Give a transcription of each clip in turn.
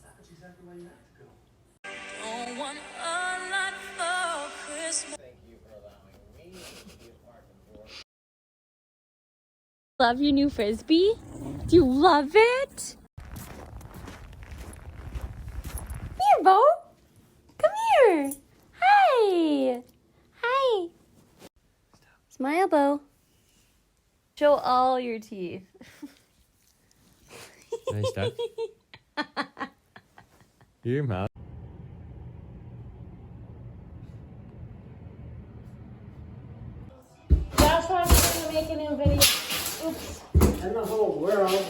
That's exactly why you have to go. Don't want a lot for Christmas. Thank you for allowing me to be a part of your... Love your new Frisbee? Do you love it? Here, Bo. Come here. Hi. Hi. Smile, Bo. Show all your teeth. Nice duck. Your mouth. Josh wants to make a new video. Oops. In the whole world,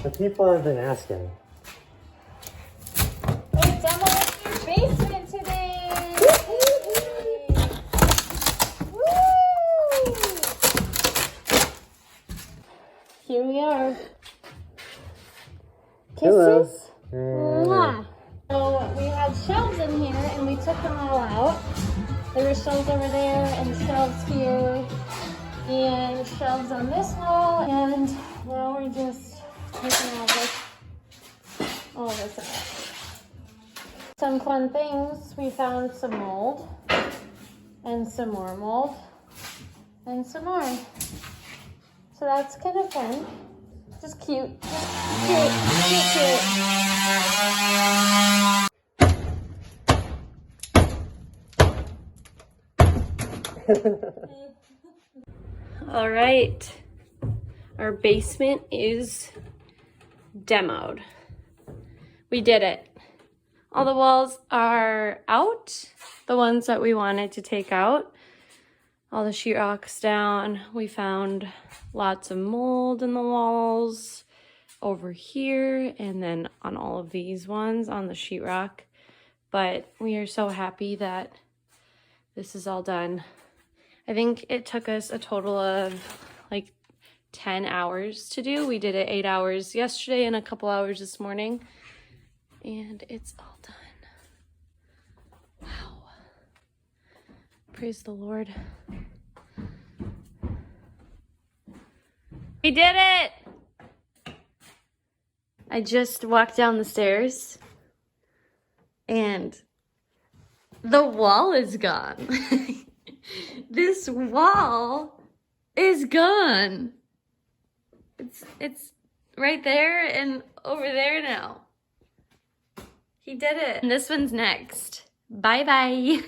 the people have been asking. We're demoing your basement today. Woo! Here we are. Hello. Kisses. Mwah. So we had shelves in here and we took them all out. There were shelves over there and shelves here and shelves on this wall, and now we're just taking all this out. Some fun things, we found some mold and some more mold and some more. So that's kind of fun. Just cute. Cute. All right, our basement is demoed. We did it. All the walls are out, the ones that we wanted to take out. All the sheetrock's down. We found lots of mold in the walls over here and then on all of these ones on the sheetrock. But we are so happy that this is all done. I think it took us a total of like 10 hours to do. We did it 8 hours yesterday and a couple hours this morning. And it's all done. Wow. Praise the Lord. We did it! I just walked down the stairs and the wall is gone. This wall is gone. It's right there and over there now. He did it. And this one's next. Bye-bye.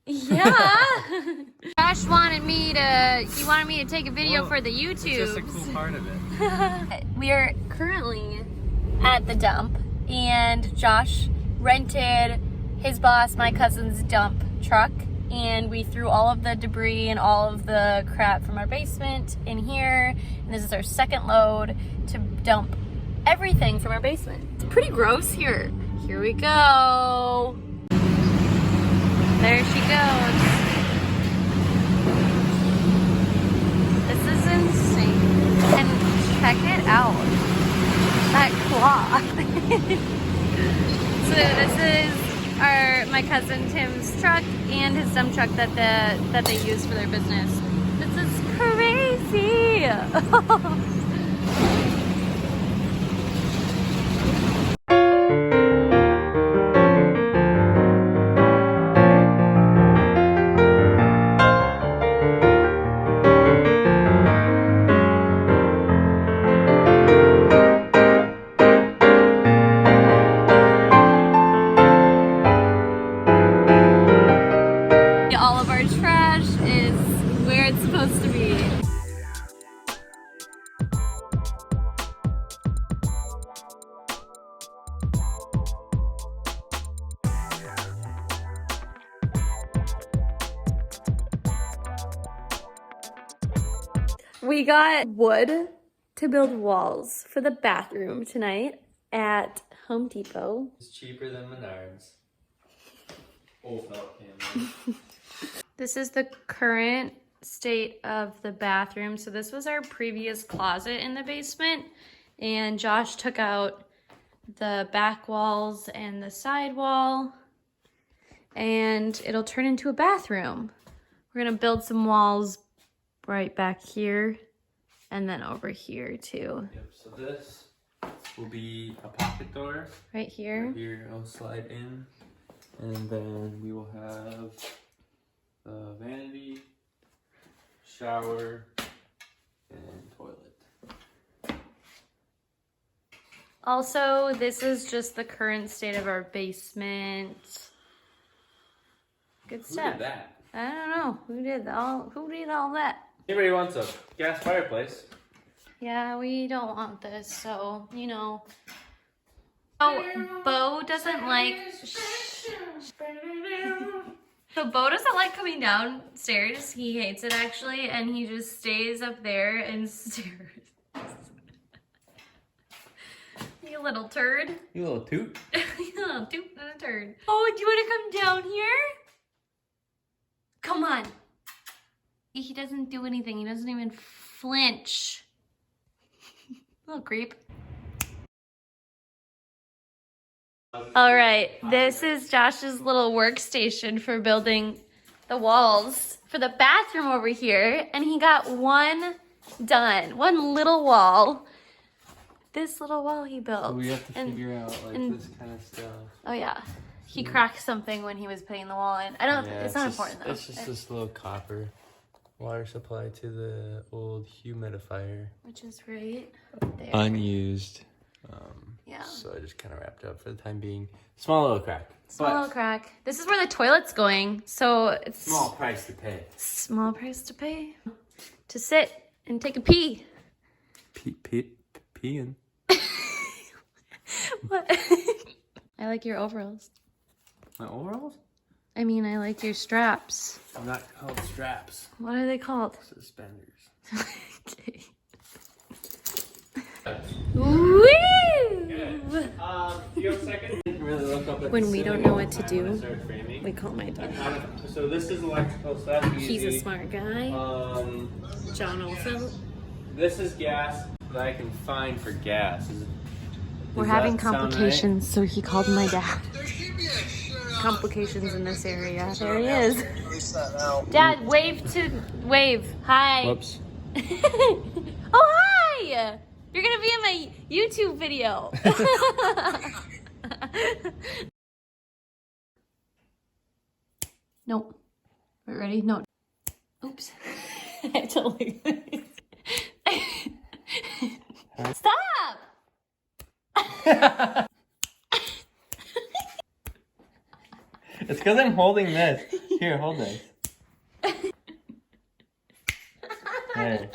Yeah. Josh wanted me to take a video for the YouTube. It's just a cool part of it. We are currently at the dump and Josh rented his boss, my cousin's dump truck, and we threw all of the debris and all of the crap from our basement in here. And this is our second load to dump everything from our basement. It's pretty gross here. Here we go. There she goes. This is insane. And check it out. That claw. So this is my cousin Tim's truck and his dump truck that they use for their business. This is crazy. All of our trash is where it's supposed to be. We got wood to build walls for the bathroom tonight at Home Depot. It's cheaper than Menards. Old felt camera. This is the current state of the bathroom. So this was our previous closet in the basement, and Josh took out the back walls and the side wall, and it'll turn into a bathroom. We're gonna build some walls right back here and then over here too. Yep, so this will be a pocket door. Right here. Here, I'll slide in. And then we will have the vanity, shower, and toilet. Also, this is just the current state of our basement. Good Who stuff. did that? I don't know. Who did all that? Anybody wants a gas fireplace? Yeah, we don't want this, so, you know. Oh, Bo doesn't like... So Bo doesn't like coming downstairs. He hates it, actually, and he just stays up there and stares. You little turd. You little toot. You little toot and a turd. Oh, do you want to come down here? Come on. He doesn't do anything. He doesn't even flinch. Little creep. All right, this is Josh's little workstation for building the walls for the bathroom over here. And he got one done, one little wall. This little wall he built. We have to And- figure out like and- this kind of stuff. Oh yeah, he cracked something when he was putting the wall in. I don't. it's not important though. It's just this little copper water supply to the old humidifier. Which is right there. Unused. Yeah. So I just kind of wrapped up for the time being. Small little crack. Small but little crack. This is where the toilet's going, so it's small price to pay. small price to pay to sit and take a pee. Peeing. What? I like your overalls. My overalls? I mean, I like your straps. I'm not called straps. What are they called? Suspenders. Okay. Woo! Do you have a second? Really look up at When the we don't ceiling know all what the to time when I do, start framing. We call my dad. So this is electrical stuff. He's a easy. smart guy. John Olfen. This is gas that I can find for gas. We're having complications, so he called my dad. Complications in this area. There he is. Dad, wave. Hi. Whoops. Oh, hi! You're gonna be in my YouTube video. Nope. We're ready? No. Oops. I totally. Stop! It's because I'm holding this. Here, hold this. There.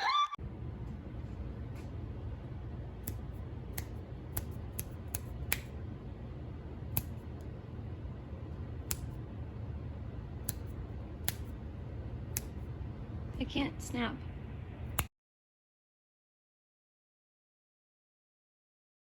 I can't snap.